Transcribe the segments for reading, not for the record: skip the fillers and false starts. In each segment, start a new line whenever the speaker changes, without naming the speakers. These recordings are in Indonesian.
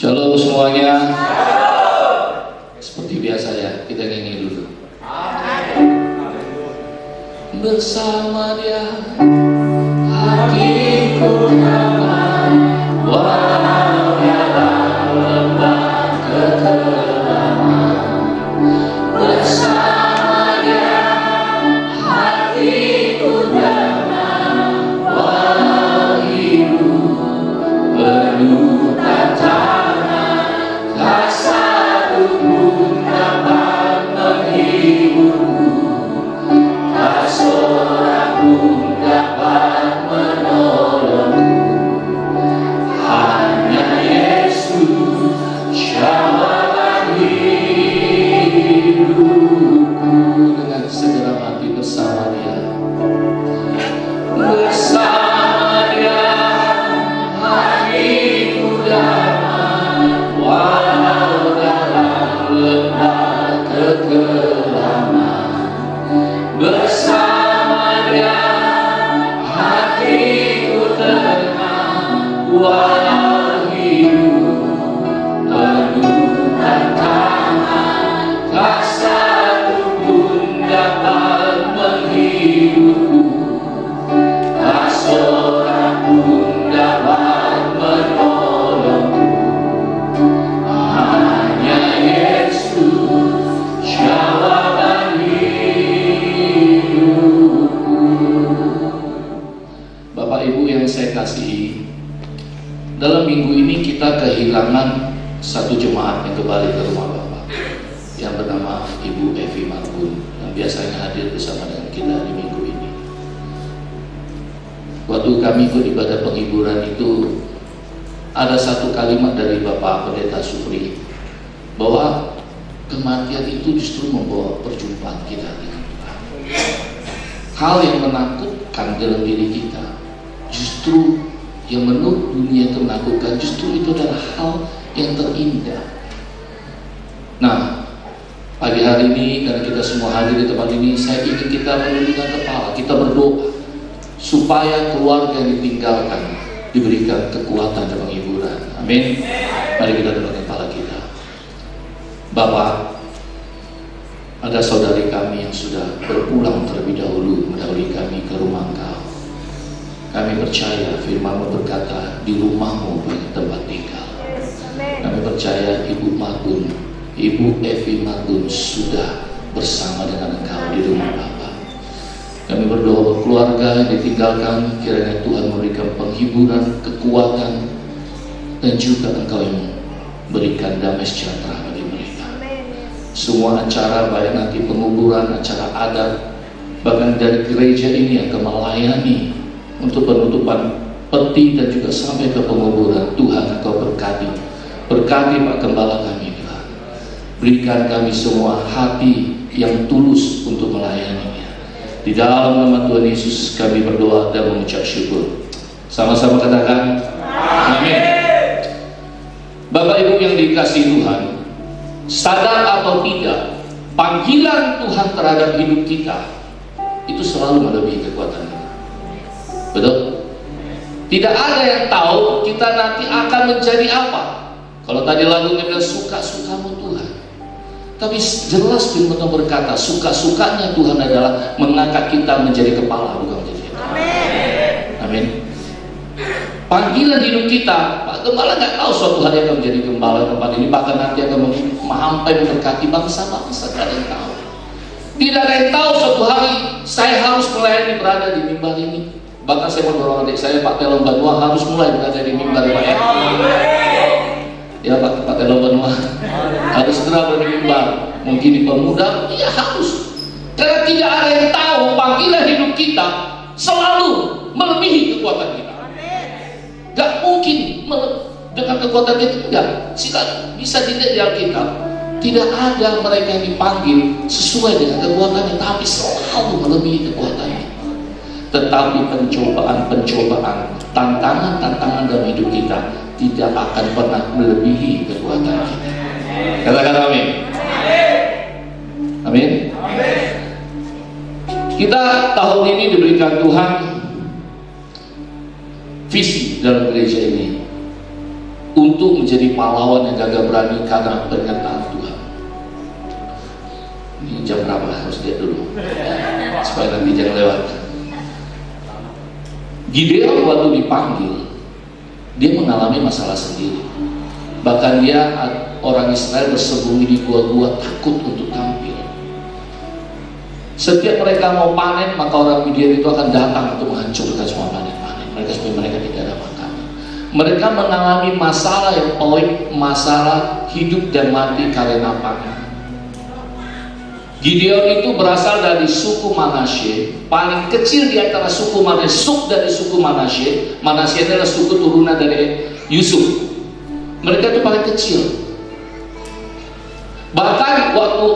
Shalom semuanya. Seperti biasa ya, kita nyanyi dulu. Bersama Dia hatiku aman, walau dalam lembah kekelaman. Bersama Dia hatiku damai, walau hidup penuh tantangan, tak satu pun dapat menghiburku, tak seorang pun dapat menolongku. Hanya Yesus jawaban hidupku. Dengan segera hati bersama Dia, bersama Dia hatiku damai, walau dalam lembah kekelaman. Bersama Dia hatiku tenang, walau hidup penuh tantangan, tak satu pun dapat menghiburku, tak seorang pun dapat menolongku. Hanya Yesus jawaban hidupku. Bapak Ibu yang saya kasihi, dalam minggu ini kita kehilangan satu jemaat yang kembali ke rumah Bapak, yang bernama Ibu Evi Marbun, yang biasanya hadir bersama dengan kita di minggu ini. Waktu kami ikut ibadah penghiburan itu, ada satu kalimat dari Bapak Pendeta Supri, bahwa kematian itu justru membawa perjumpaan kita dengan Tuhan. Hal yang menakutkan dalam diri kita, justru yang menurut dunia itu menakutkan, justru itu adalah hal yang terindah. Nah, pagi hari ini karena kita semua hadir di tempat ini, saya ingin kita menundukkan kepala, kita berdoa supaya keluarga yang ditinggalkan diberikan kekuatan dan penghiburan. Amin. Mari kita tundukkan kepala kita. Bapak, ada saudari kami yang sudah berpulang terlebih dahulu, mendahului kami ke rumah Engkau. Kami percaya firman-Mu berkata, di rumah-Mu banyak tempat tinggal. Kami percaya Ibu Marbun, Ibu Evi Marbun sudah bersama dengan Engkau di rumah Bapa. Kami berdoa keluarga yang ditinggalkan, kiranya Tuhan memberikan penghiburan, kekuatan, dan juga Engkau yang berikan damai sejahtera bagi mereka. Semua acara, baik nanti penguburan, acara adat, bahkan dari gereja ini yang akan melayani untuk penutupan peti dan juga sampai ke penguburan, Tuhan Engkau berkati Pak Gembala kami, Tuhan. Berikan kami semua hati yang tulus untuk melayaninya. Di dalam nama Tuhan Yesus kami berdoa dan mengucap syukur. Sama-sama katakan amin. Bapak Ibu yang dikasihi Tuhan, sadar atau tidak, panggilan Tuhan terhadap hidup kita itu selalu melebihi kekuatan kita. Betul? Tidak ada yang tahu kita nanti akan menjadi apa. Kalau tadi lagunya bilang suka-sukamu Tuhan, tapi jelas firman berkata suka-sukanya Tuhan adalah mengangkat kita menjadi kepala, bukan menjadi kepala. Amin. Panggilan hidup kita, Pak Gembala nggak tahu suatu hari akan menjadi gembala tempat ini, bahkan nanti akan sampai memberkati bangsa-bangsa. Tidak ada yang tahu. Tidak ada yang tahu suatu hari saya harus melayani berada di mimbar ini. Bahkan saya mendorong adik saya, Pak Telon Banua, harus mulai berada di mimbar, Pak ya. Ya Pak Telon Banua harus segera berada di mimbar. Mungkin di pemuda, ya harus. Karena tidak ada yang tahu panggilan hidup kita selalu melebihi kekuatan kita. Gak mungkin dengan kekuatan kita, tidak. Bisa dilihat di Alkitab, tidak ada mereka yang dipanggil sesuai dengan kekuatannya, tapi selalu melebihi kekuatannya. Tetapi pencobaan, tantangan dalam hidup kita tidak akan pernah melebihi kekuatan kita. Katakan amin. Amin. Kita tahun ini diberikan Tuhan visi dalam gereja ini untuk menjadi pahlawan yang gagah berani karena penyertaan Tuhan. Ini jam berapa? Harus lihat dulu supaya nanti jangan lewat. Gideon waktu dipanggil, dia mengalami masalah sendiri. Bahkan dia, orang Israel, bersembunyi di gua-gua takut untuk tampil. Setiap mereka mau panen, maka orang Midian itu akan datang untuk menghancurkan semua panen-panen mereka supaya mereka tidak ada makanan. Mereka mengalami masalah yang pelik, masalah hidup dan mati karena panen. Gideon itu berasal dari suku Manasye, paling kecil di antara suku Manasye, dari suku Manasye. Manasye adalah suku turunan dari Yusuf. Mereka itu paling kecil. Bahkan waktu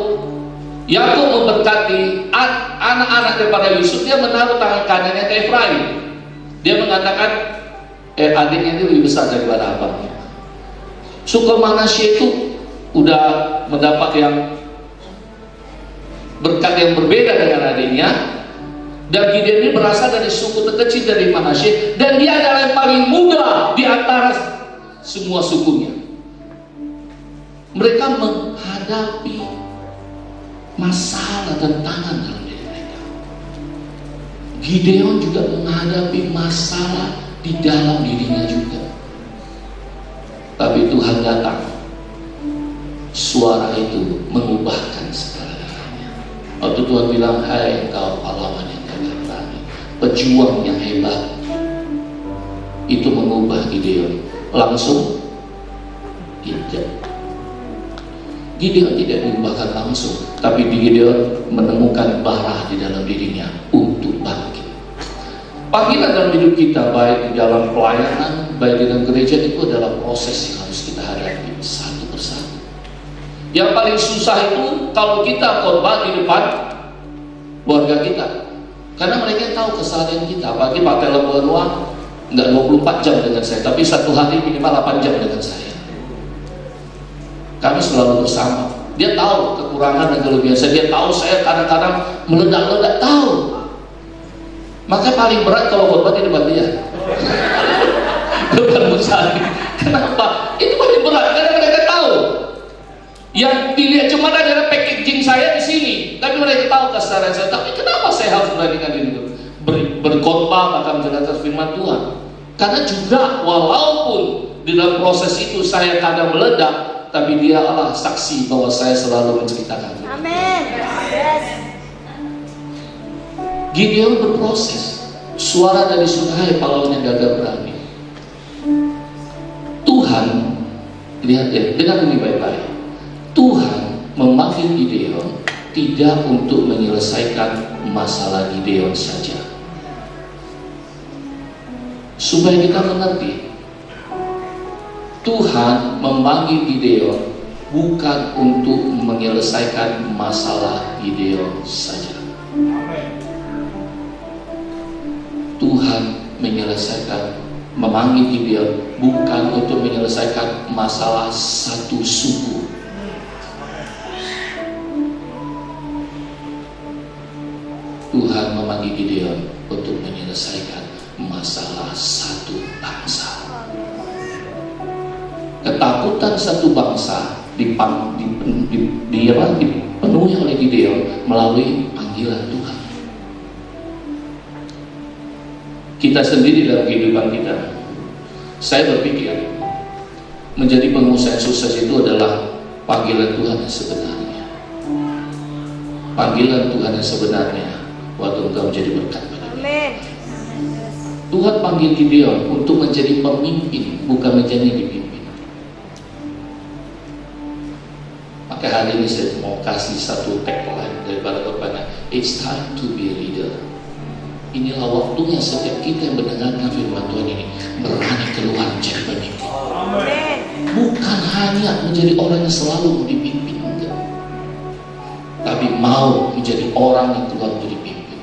Yakub memberkati anak-anak daripada Yusuf, dia menaruh tangan kanannya ke Efraim. Dia mengatakan, adiknya itu lebih besar daripada abangnya. Suku Manasye itu udah mendapat yang berkat yang berbeda dengan adiknya. Dan Gideon ini berasal dari suku terkecil dari Manasye, dan dia adalah yang paling muda di antara semua sukunya. Mereka menghadapi masalah dan tantangan dalam diri mereka. Gideon juga menghadapi masalah di dalam dirinya juga. Tapi Tuhan datang, suara itu mengubahkan segala-galanya. Waktu Tuhan bilang, hai engkau pahlawan yang gagah berani, pejuang yang hebat, itu mengubah Gideon. Langsung tidak. Gideon tidak diubahkan langsung, tapi Gideon menemukan bara di dalam dirinya untuk bangkit. Panggilan dalam hidup kita, baik di dalam pelayanan, baik di dalam gereja, itu adalah proses yang harus kita hadapi satu persatu. Yang paling susah itu kalau kita khotbah di depan keluarga kita, karena mereka tahu kesalahan kita. Apalagi Pak Telebonua nggak 24 jam dengan saya, tapi satu hari minimal 8 jam dengan saya. Kami selalu bersama. Dia tahu kekurangan dan kelebihan saya. Dia tahu saya kadang-kadang meledak-ledak, tahu. Maka paling berat kalau khotbah di depan dia. Depan Musali. Kenapa? Itu paling berat karena mereka tahu. Yang dilihat cuma adalah packaging saya di sini, tapi mereka tahu kesalahan saya. Tapi kenapa saya harus beranikan diri berkhotbah bahkan menjelaskan firman Tuhan? Karena juga walaupun di dalam proses itu saya kadang meledak, tapi dia Allah saksi bahwa saya selalu menceritakan. Amin. Yes. Gideon berproses. Suara dari surga, hai pahlawan yang gagah berani. Tuhan, lihat ya, dengar ini baik-baik. Tuhan memanggil Gideon tidak untuk menyelesaikan masalah Gideon saja. Supaya kita mengerti, Tuhan memanggil Gideon bukan untuk menyelesaikan masalah Gideon saja. Tuhan memanggil Gideon bukan untuk menyelesaikan masalah satu suku. Tuhan memanggil Gideon untuk menyelesaikan masalah satu bangsa. Ketakutan satu bangsa dipenuhi oleh Gideon melalui panggilan Tuhan. Kita sendiri dalam kehidupan kita, saya berpikir menjadi pengusaha yang sukses itu adalah panggilan Tuhan yang sebenarnya. Panggilan Tuhan yang sebenarnya waktu engkau menjadi berkat pada dia. Tuhan panggil Gideon untuk menjadi pemimpin, bukan menjadi dipimpin. Maka hari ini saya mau kasih satu tagline daripada Bapaknya, it's time to be a leader. Inilah waktunya setiap kita yang mendengarkan firman Tuhan ini berani keluar menjadi pemimpin. Bukan hanya menjadi orang yang selalu mau dipimpin, enggak. Tapi mau menjadi orang yang Tuhan mau dipimpin.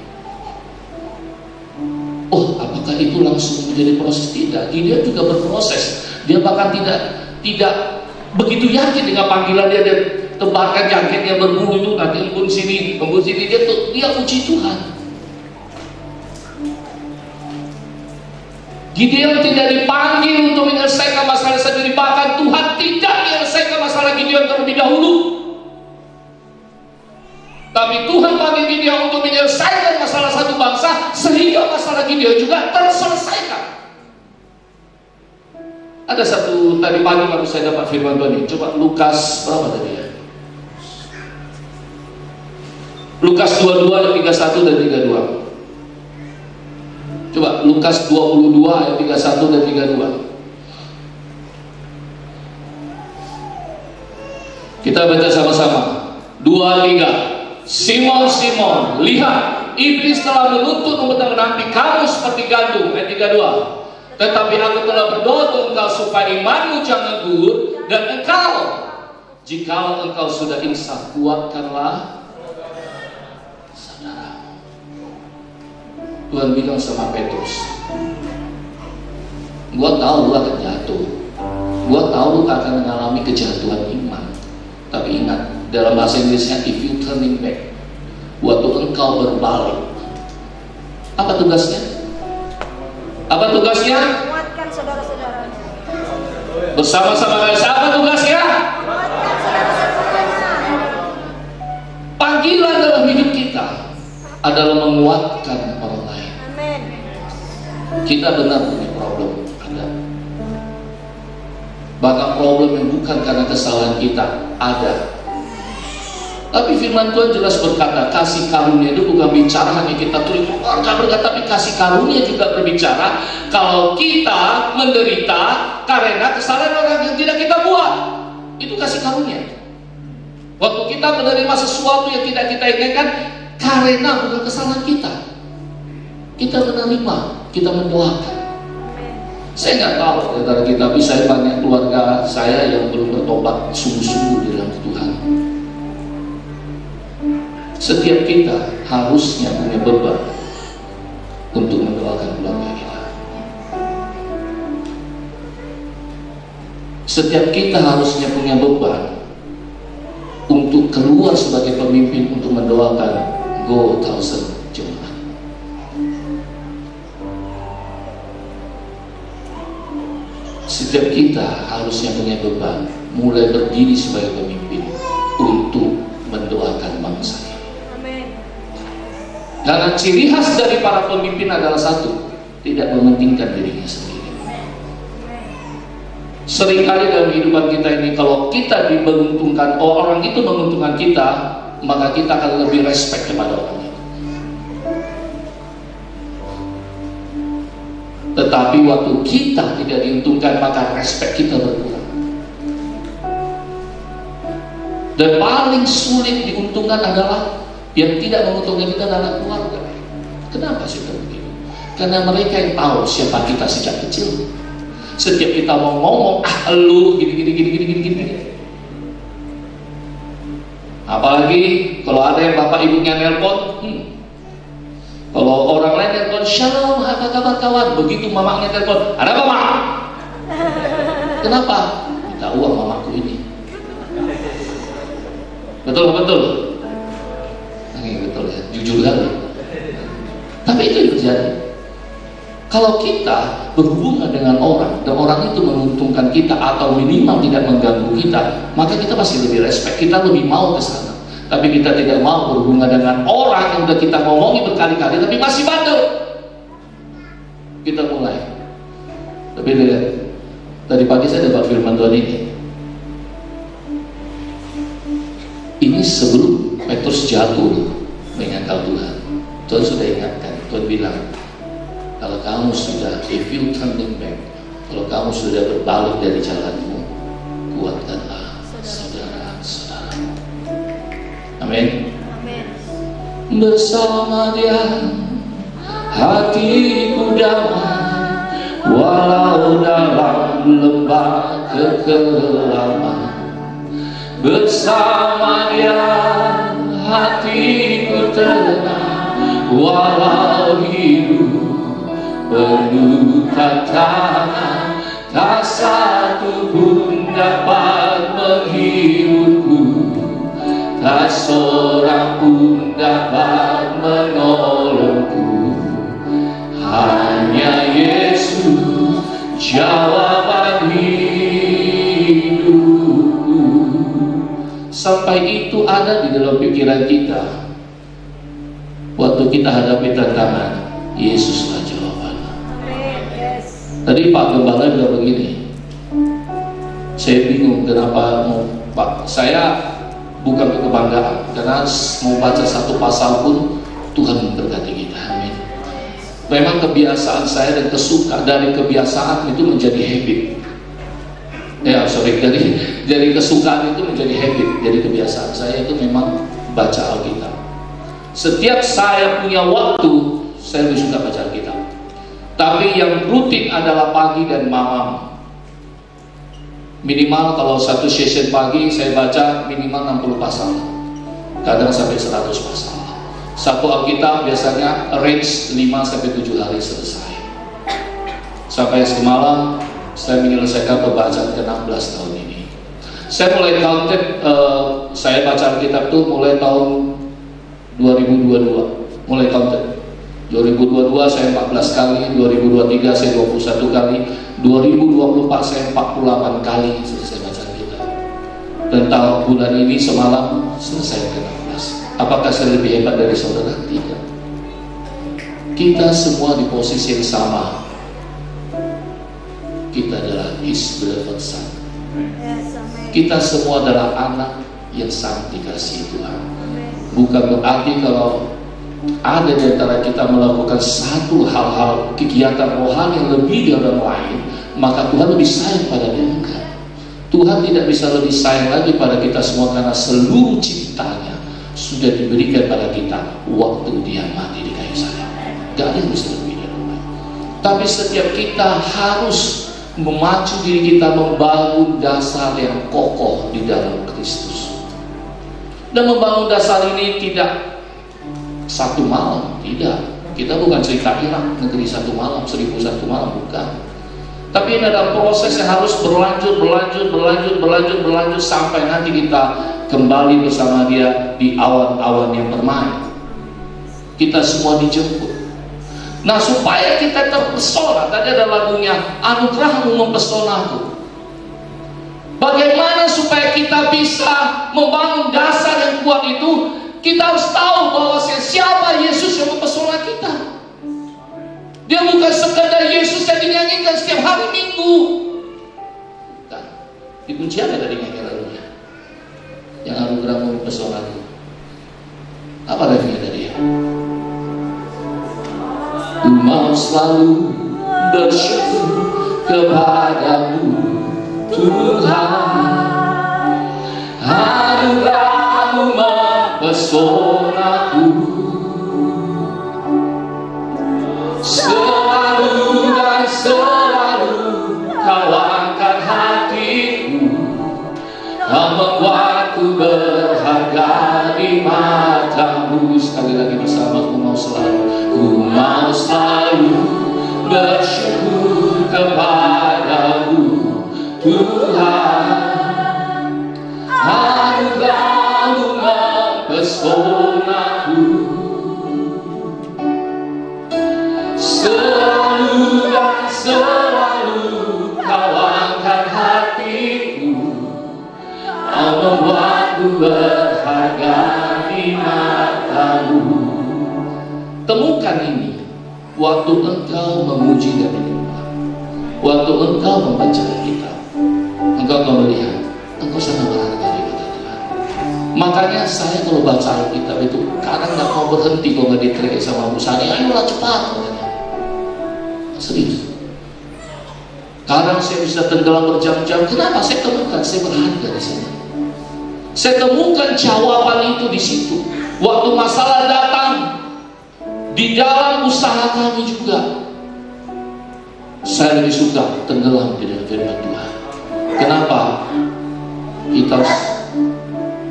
Oh, apakah itu langsung menjadi proses? Tidak. Dia juga berproses. Dia bahkan tidak begitu yakin dengan panggilan dia. Dia tebarkan jaketnya berbulu itu, nanti embun sini. Dia uji Tuhan. Gideon tidak dipanggil untuk menyelesaikan masalah sendiri, bahkan Tuhan tidak menyelesaikan masalah Gideon terlebih dahulu. Tapi Tuhan panggil Gideon untuk menyelesaikan masalah satu bangsa, sehingga masalah Gideon juga terselesaikan. Ada satu tadi pagi baru saya dapat firman Tuhan ini. Coba Lukas berapa tadi ya? Lukas 22 ayat 31 dan 32. Coba Lukas 22 ayat 31 dan 32. Kita baca sama-sama. 2, 3. Simon, Simon, lihat, iblis telah menuntut menanti kamu seperti gandum. Ayat 32. Tetapi aku telah berdoa untuk engkau supaya imanmu jangan gugur, dan engkau, jikalau engkau sudah insaf, kuatkanlah saudara. Tuhan bilang sama Petrus, gua tahu lu akan jatuh, gua tahu lu akan mengalami kejatuhan iman. Tapi ingat, dalam bahasa Inggrisnya, if you turning back, waktu engkau berbalik, apa tugasnya? Apa tugasnya?
Kuatkan saudara-saudara.
Bersama-sama dengan siapa tugasnya?
Kuatkan saudara-saudara.
Panggilan dalam hidup kita adalah menguatkan orang lain.
Amin.
Kita benar punya problem, ada. Bahkan problem yang bukan karena kesalahan kita, ada. Tapi firman Tuhan jelas berkata, kasih karunia itu bukan bicara hanya kita tulis keluarga berkata, tapi kasih karunia juga berbicara kalau kita menderita karena kesalahan orang yang tidak kita buat. Itu kasih karunia. Waktu kita menerima sesuatu yang tidak kita inginkan karena bukan kesalahan kita, kita menerima, kita mendoakan. Saya nggak tahu antara kita, tapi saya banyak keluarga saya yang belum bertobat sungguh-sungguh di dalam Tuhan. Setiap kita harusnya punya beban untuk mendoakan keluarga kita. Setiap kita harusnya punya beban untuk keluar sebagai pemimpin untuk mendoakan Go Thousand jemaat. Setiap kita harusnya punya beban mulai berdiri sebagai pemimpin untuk mendoakan bangsa. Karena ciri khas dari para pemimpin adalah satu, tidak mementingkan dirinya sendiri. Seringkali dalam kehidupan kita ini, kalau kita diberuntungkan, orang itu menguntungkan kita, maka kita akan lebih respect kepada orang itu. Tetapi waktu kita tidak diuntungkan, maka respect kita berkurang. Dan paling sulit diuntungkan adalah yang tidak menguntungkan kita adalah keluarga. Kenapa sih begitu? Karena mereka yang tahu siapa kita sejak kecil. Setiap kita mau ngomong, lu gini. Apalagi kalau ada yang bapak ibunya nelpon, kalau orang lain nelpon, shalom, apa kabar kawan? Begitu mamanya nelpon, ada apa mak? Kenapa? Minta uang mamaku ini. Betul? Betul ya, jujur kali. Tapi itu yang terjadi. Kalau kita berhubungan dengan orang dan orang itu menguntungkan kita atau minimal tidak mengganggu kita, maka kita pasti lebih respect, kita lebih mau ke sana. Tapi kita tidak mau berhubungan dengan orang yang sudah kita ngomongi berkali-kali tapi masih bandel. Kita mulai. Tapi lihat, tadi pagi saya dapat firman Tuhan ini. Ini sebelum Petrus jatuh menyangkal Tuhan. Tuhan sudah ingatkan. Tuhan bilang, kalau kamu sudah, if you turning back, kalau kamu sudah berbalik dari jalanmu, kuatkanlah saudara-saudaramu. Amin. Bersama Dia hatiku damai, walau dalam lembah kekelaman. Bersama Dia hatiku tenang, walau hidup penuh tantangan, tak satu pun dapat menghiburku, tak seorang pun dapat menolongku. Hanya Yesus jawaban hidupku. Sampai itu ada di dalam pikiran kita. Waktu kita hadapi tantangan, Yesuslah jawabannya. Tadi Pak Gembala bilang begini, saya bingung kenapa Pak, saya bukan kebanggaan, karena mau baca satu pasal pun Tuhan memberkati kita. Amin. Memang kebiasaan saya dan kesukaan dari kebiasaan itu menjadi habit. Dari kesukaan itu menjadi habit. Jadi kebiasaan saya itu memang baca Alkitab. Setiap saya punya waktu, saya lebih suka baca Alkitab. Tapi yang rutin adalah pagi dan malam. Minimal kalau satu session pagi saya baca minimal 60 pasal, kadang sampai 100 pasal. Satu Alkitab biasanya range 5-7 hari selesai. Sampai semalam saya menyelesaikan pembacaan ke-16 tahun ini. Saya mulai counted, saya baca Alkitab tuh mulai tahun 2022, mulai counted. 2022 saya 14 kali, 2023 saya 21 kali, 2024 saya 48 kali selesai baca Alkitab. Dan tahun bulan ini semalam selesai ke-16. Apakah saya lebih hebat dari saudara? Tidak. Kita semua di posisi yang sama. Kita adalah His beloved Son. Kita semua adalah anak yang sangat dikasihi Tuhan. Bukan berarti kalau ada di antara kita melakukan satu hal-hal kegiatan rohani yang lebih dari orang lain, maka Tuhan lebih sayang pada dia. Enggak. Tuhan tidak bisa lebih sayang lagi pada kita semua karena seluruh ciptanya sudah diberikan pada kita waktu dia mati di kayu salib. Gak ada yang bisa lebih dari Tuhan. Tapi setiap kita harus memacu diri kita membangun dasar yang kokoh di dalam Kristus. Dan membangun dasar ini tidak satu malam, tidak. Kita bukan cerita Irak, negeri satu malam, 1001 malam, bukan. Tapi ini adalah proses yang harus berlanjut sampai nanti kita kembali bersama dia di awan-awan yang bermain. Kita semua dijemput. Nah, supaya kita terpesona, tadi ada lagunya, anugerahmu mempesonaku. Bagaimana supaya kita bisa membangun dasar yang kuat itu? Kita harus tahu bahwa siapa Yesus yang mempesona kita. Dia bukan sekadar Yesus yang dinyanyikan setiap hari Minggu. Bukan. Di pujian ada dinyanyikan lagunya. Yang anugerahmu mempesona itu. Apa artinya tadi ya? Ku mau selalu bersyukur kepadamu Tuhan. Anugerahmu mempesonaku, selalu dan selalu kau angkat hatiku, kau membuatku berharga di matamu. Sekali lagi bersama, ku mau selalu bersyukur kepadamu Tuhan. Anugerahmu mempesonaku, selalu dan selalu kau angkat hatiku, kau membuatku berharga di matamu. Temukan ini waktu engkau memuji dan menyembah, waktu engkau membaca Alkitab, engkau melihat engkau sangat berharga di mata Tuhan. Makanya saya kalau baca Alkitab itu kadang nggak mau berhenti kalau nggak diteriak sama Musani, ayolah cepat katanya. Serius. Kadang saya bisa tenggelam berjam-jam. Kenapa? Saya temukan saya berharga di sini. Saya temukan jawaban itu di situ. Waktu masalah datang, di dalam usaha kami juga, saya lebih suka tenggelam di dalam firman Tuhan. Kenapa? Kita harus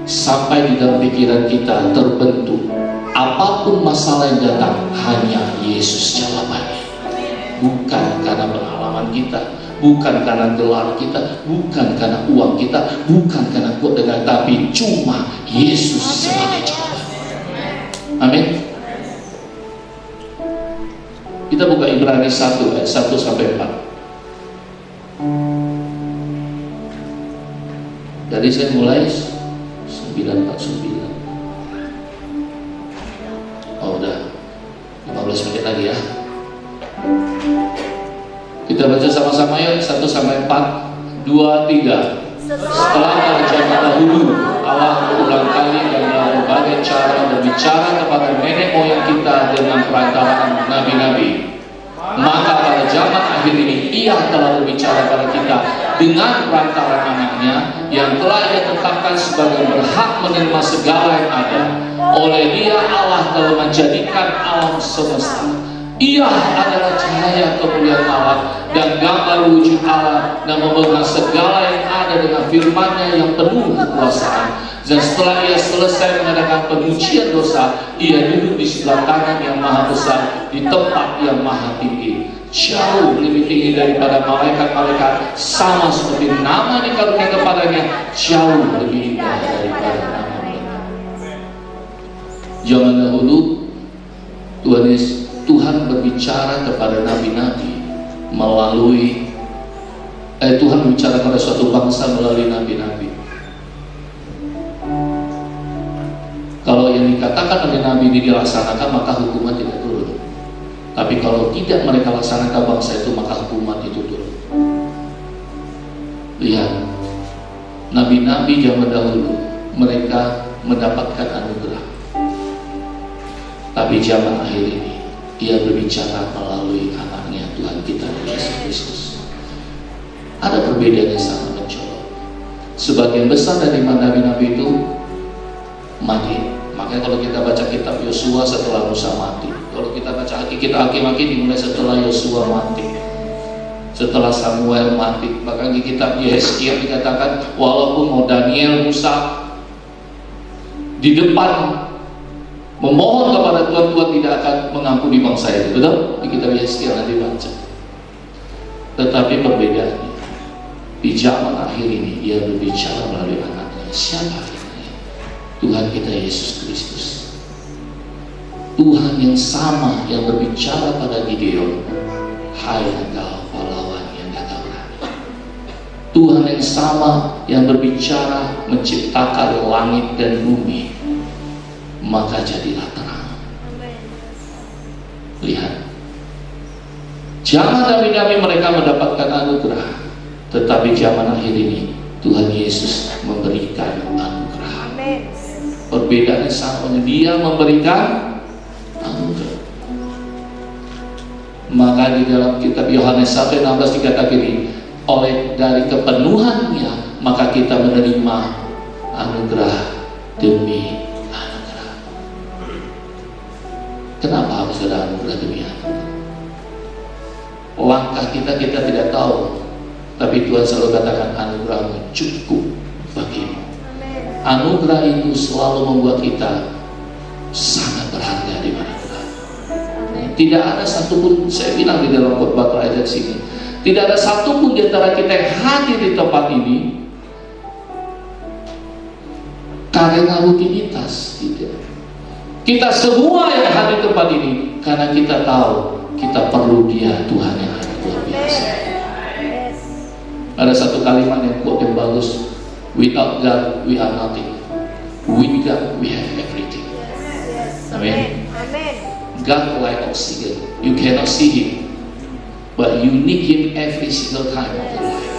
sampai di dalam pikiran kita terbentuk, apapun masalah yang datang, hanya Yesus jawabannya. Bukan karena pengalaman kita, bukan karena gelar kita, bukan karena uang kita, bukan karena kuat dengan, tapi cuma Yesus sebagai jawaban. Amin. Kita buka Ibrani 1 ayat 1-4. Jadi saya mulai 9:49. Oh udah 15 menit lagi ya. Kita baca sama-sama ya, 1 sampai 4, 2, 3. Setelah pada zaman dahulu Allah berulang kali dan dalam berbagai cara berbicara kepada nenek moyang kita dengan perantaraan nabi-nabi, maka pada zaman akhir ini Ia telah berbicara pada kita dengan perantaraan anaknya yang telah Ia tetapkan sebagai berhak menerima segala yang ada. Oleh Dia Allah telah menjadikan alam semesta. Ia adalah cahaya kemuliaan Allah dan gambar wujud Allah, dan memegang segala yang ada dengan firman-Nya yang penuh kekuasaan. Dan setelah Ia selesai mengadakan pengujian dosa, Ia duduk di sebelah kanan yang maha besar, di tempat yang maha tinggi, jauh lebih tinggi daripada malaikat-malaikat, sama seperti nama dikaruniakan kepadanya jauh lebih indah daripada nama-Nya. Zaman dahulu Tuhan berbicara kepada nabi-nabi melalui Tuhan berbicara pada suatu bangsa melalui nabi-nabi. Kalau yang dikatakan oleh nabi ini dilaksanakan, maka hukuman tidak turun. Tapi kalau tidak mereka laksanakan bangsa itu, maka hukuman itu turun. Lihat, nabi-nabi zaman dahulu mereka mendapatkan anugerah. Tapi zaman akhir ini Ia berbicara melalui anaknya Tuhan kita Yesus Kristus. Ada perbedaan yang sangat mencolok. Sebagian besar dari nabi-nabi itu mati. Makanya kalau kita baca kitab Yosua setelah Musa mati, kalau kita baca kitab Hakim-Hakim dimulai setelah Yosua mati, setelah Samuel mati. Bahkan di kitab Yesaya dikatakan walaupun mau Daniel, Musa di depan memohon kepada Tuhan, Tuhan tidak akan mengampuni bangsa itu. Betul? Di kitab Yesaya nanti baca. Tetapi perbedaannya, di zaman akhir ini Ia berbicara melalui anaknya. Siapa ini? Tuhan kita Yesus Kristus. Tuhan yang sama yang berbicara pada Gideon, hai engkau pahlawan yang gagah berani. Tuhan yang sama yang berbicara menciptakan langit dan bumi, maka jadilah terang. Lihat, zaman nabi-nabi mereka mendapatkan anugerah, tetapi zaman akhir ini Tuhan Yesus memberikan anugerah. Perbedaannya sama, Dia memberikan anugerah. Maka di dalam kitab Yohanes 1:16 dikatakan ini, oleh dari kepenuhannya maka kita menerima anugerah demi anugerah. Kenapa harus ada anugerah demi anugerah? Langkah kita tidak tahu, tapi Tuhan selalu katakan anugerahmu cukup bagimu. Anugerah itu selalu membuat kita sangat berharga di mana Tuhan. Tidak ada satupun, saya bilang di dalam khotbah terakhir sini, tidak ada satupun di antara kita yang hadir di tempat ini karena rutinitas. Tidak. Kita semua yang hadir di tempat ini karena kita tahu kita perlu Dia, Tuhan yang ada luar biasa. Ada satu kalimat yang bagus. Without God, we are nothing. With God, we have everything. Amen. God like oxygen. You cannot see Him, but you need Him every single time of your life.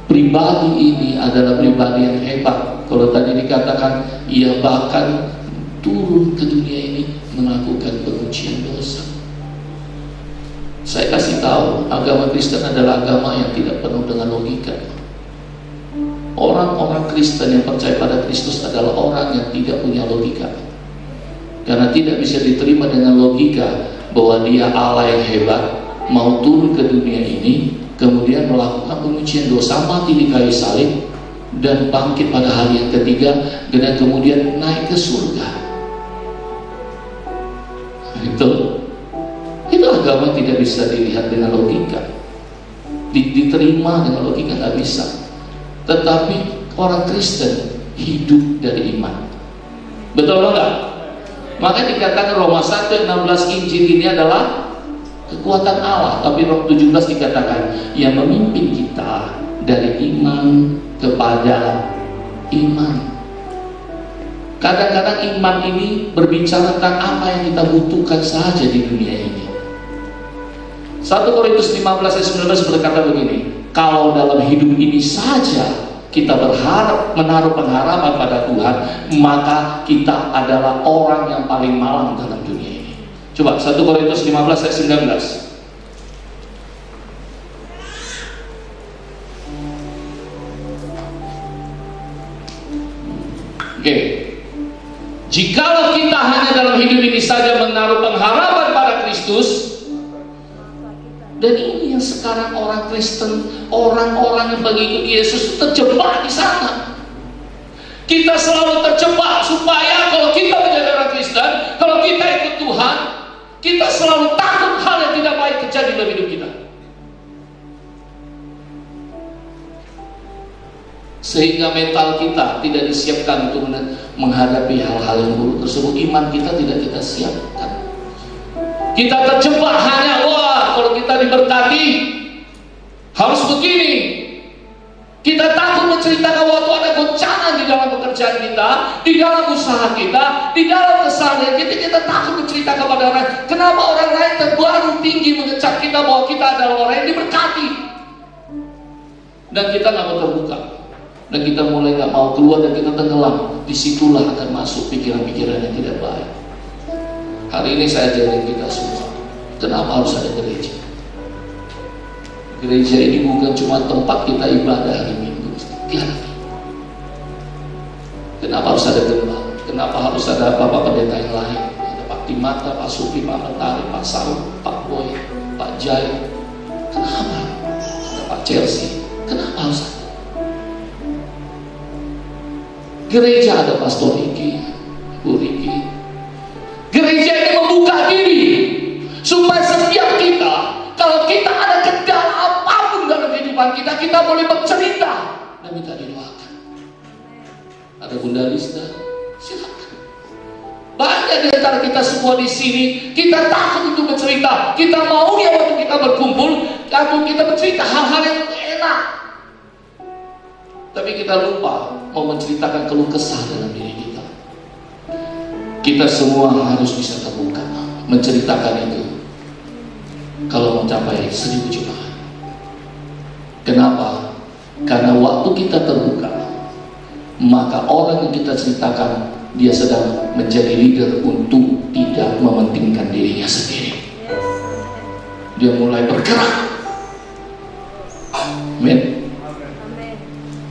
Pribadi ini adalah pribadi yang hebat. Kalau tadi dikatakan Ia bahkan turun ke dunia ini melakukan pengujian dosa. Saya kasih tahu, agama Kristen adalah agama yang tidak penuh dengan logika. Orang-orang Kristen yang percaya pada Kristus adalah orang yang tidak punya logika. Karena tidak bisa diterima dengan logika bahwa Dia Allah yang hebat, mau turun ke dunia ini, kemudian melakukan pengujian dosa, mati di kayu salib, dan bangkit pada hari yang ketiga, dan kemudian naik ke surga. Itu agama tidak bisa dilihat dengan logika, diterima dengan logika nggak bisa. Tetapi orang Kristen hidup dari iman. Betul nggak? Maka dikatakan Roma 1:16 Injil ini adalah kekuatan Allah. Tapi Roma 17 dikatakan yang memimpin kita dari iman kepada iman. Kadang-kadang iman ini berbicara tentang apa yang kita butuhkan saja di dunia ini. 1 Korintus 15 ayat 19 berkata begini, kalau dalam hidup ini saja kita berharap menaruh pengharapan pada Tuhan, maka kita adalah orang yang paling malang dalam dunia ini. Coba 1 Korintus 15 ayat 19. Oke. Jikalau kita hanya dalam hidup ini saja menaruh pengharapan pada Kristus, dan ini yang sekarang orang Kristen, orang-orang yang mengikuti Yesus terjebak di sana. Kita selalu terjebak supaya kalau kita menjadi orang Kristen, kalau kita ikut Tuhan, kita selalu takut hal yang tidak baik terjadi dalam hidup kita. Sehingga mental kita tidak disiapkan untuk menghadapi hal-hal yang buruk tersebut. Iman kita tidak kita siapkan. Kita terjebak hanya, wah kalau kita diberkati harus begini. Kita takut menceritakan waktu ada goncangan di dalam pekerjaan kita, di dalam usaha kita, di dalam keseharian kita. Kita takut menceritakan kepada orang. Kenapa orang lain terbaru tinggi mengecap kita bahwa kita adalah orang yang diberkati, dan kita nggak mau terbuka. Dan kita mulai nggak mau keluar dan kita tenggelam. Disitulah akan masuk pikiran-pikiran yang tidak baik. Hari ini saya ajarin kita semua, kenapa harus ada gereja? Gereja ini bukan cuma tempat kita ibadah hari Minggu. Kenapa harus ada gembala? Kenapa harus ada Bapak Pendeta yang lain? Ada Pak Timata, Pak Supi, Pak Mentari, Pak Saul, Pak Boy, Pak Jai. Kenapa? Ada Pak Chelsea. Kenapa harus ada? Gereja ada Pastor Riki, Bu Riki. Gereja ini membuka diri supaya setiap kita, kalau kita ada kendala apapun dalam kehidupan kita, kita boleh bercerita dan minta didoakan. Ada Bunda Lista, silakan. Banyak di antara kita semua di sini, kita takut untuk bercerita. Kita maunya waktu kita berkumpul, kita bercerita hal-hal yang enak. Tapi kita lupa mau menceritakan keluh kesah dalam diri kita. Kita semua harus bisa terbuka menceritakan itu. Kalau mencapai 1000 jemaat. Kenapa? Karena waktu kita terbuka, maka orang yang kita ceritakan, dia sedang menjadi leader untuk tidak mementingkan dirinya sendiri. Dia mulai bergerak. Amin.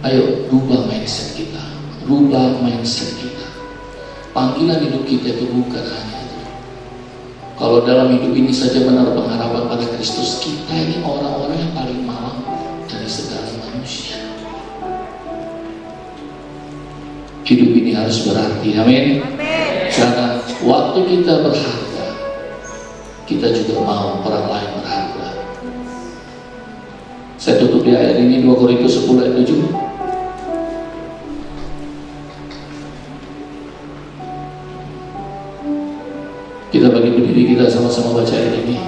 Ayo rubah mindset kita, rubah mindset kita. Panggilan hidup kita itu bukan hanya itu. Kalau dalam hidup ini saja menaruh pengharapan pada Kristus, kita ini orang-orang yang paling malang dari segala manusia. Hidup ini harus berarti, amin. Karena waktu kita berharga, kita juga mau orang lain berharga. Saya tutup di ayat ini 2 Korintus 10 ayat 7. Kita bagi berdiri, kita sama-sama baca ayat ini.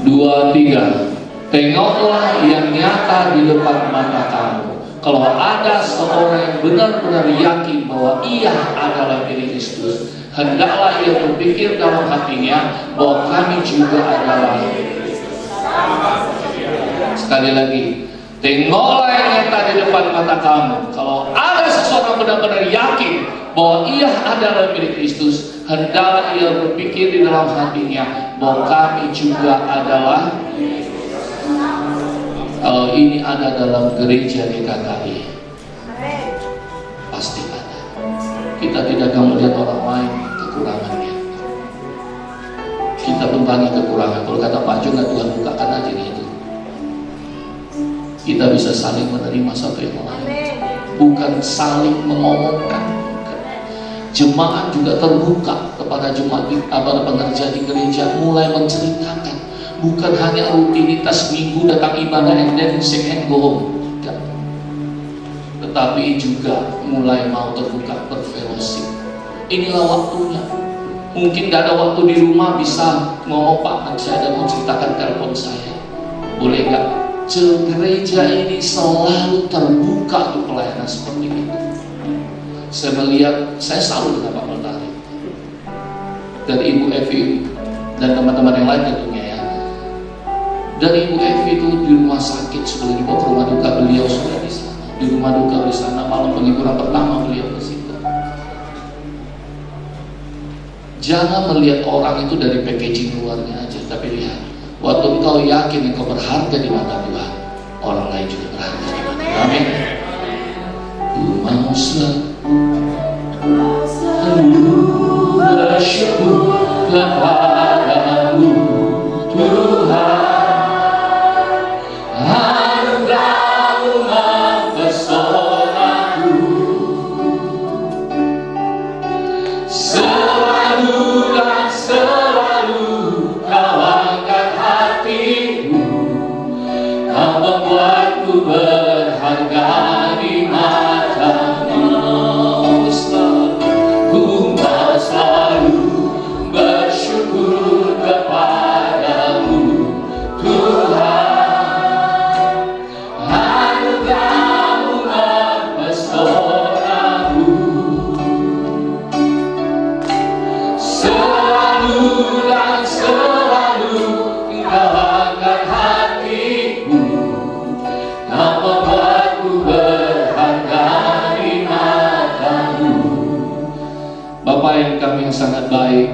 2, 3. Tengoklah yang nyata di depan mata kamu. Kalau ada seorang yang benar-benar yakin bahwa ia adalah milik Kristus, hendaklah ia berpikir dalam hatinya bahwa kami juga adalah milik Kristus. Sekali lagi, tengoklah yang nyata di depan mata kamu. Kalau ada seseorang benar-benar yakin bahwa ia adalah milik Kristus, hendaklah ia berpikir di dalam hatinya bahwa kami juga adalah. Kalau ini ada dalam gereja GKKI, pasti ada. Kita tidak akan melihat orang lain kekurangannya. Kita berbagi kekurangan. Kalau kata Pak Jo, Tuhan bukakan aja itu. Kita bisa saling menerima satu yang lain, bukan saling mengomongkan. Jemaat juga terbuka kepada jemaat, kepada pengerja di gereja, mulai menceritakan. Bukan hanya rutinitas minggu datang ibadah and then sing and go home. Tetapi juga mulai mau terbuka berfellowship. Inilah waktunya. Mungkin gak ada waktu di rumah bisa ngomong, Pak, anak saya ada mau ceritakan telepon saya. Boleh gak? Gereja ini selalu terbuka untuk pelayanan seperti itu. Saya melihat, saya salut dengan Pak Mentari dan Ibu Evi dan teman-teman yang lain tentunya ya. Dan Ibu Evi itu di rumah sakit sebelum dibawa ke rumah duka, beliau sudah di sana. Di rumah duka di sana, malam penghiburan pertama beliau ke situ. Jangan melihat orang itu dari packaging luarnya aja, tapi lihat, waktu engkau yakin engkau berharga di mata Tuhan, orang lain juga berharga di mata Tuhan. Amin. Ku mau selalu bersyukur kepadamu Tuhan. Anugerah-Mu mempesonaku, selalu dan selalu Kau angkat hatiku, Kau membuatku berharga di mata-Mu. Ku mau selalu bersyukur kepadamu Tuhan. Anugerah-Mu mempesonaku, selalu dan selalu Kau angkat hatiku, Kau membuatku berharga di mata-Mu. Bapak yang kami yang sangat baik,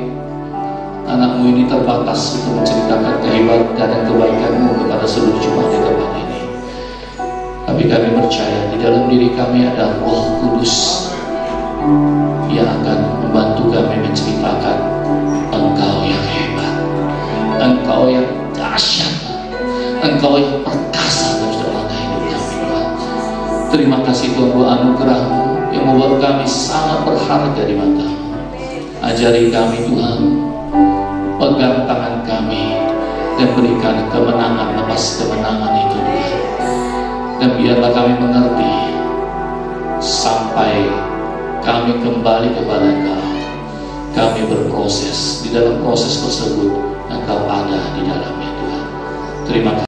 anak-Mu ini terbatas untuk menceritakan kehebatan dan kebaikan-Mu kepada seluruh jemaat di tempat ini. Tapi kami percaya di dalam diri kami ada Roh Kudus yang akan membantu kami menceritakan Engkau yang hebat, Engkau yang dahsyat, Engkau yang perkasa dalam hidup kami Tuhan. Terima kasih Tuhan buat anugerah-Mu yang membuat kami sangat berharga di mata-Mu. Ajari kami Tuhan, pegang tangan kami dan berikan kemenangan lepas kemenangan itu Tuhan. Dan biarlah kami mengerti sampai kami kembali kepada Engkau. Kami berproses, di dalam proses tersebut Engkau ada di dalamnya Tuhan. Terima kasih.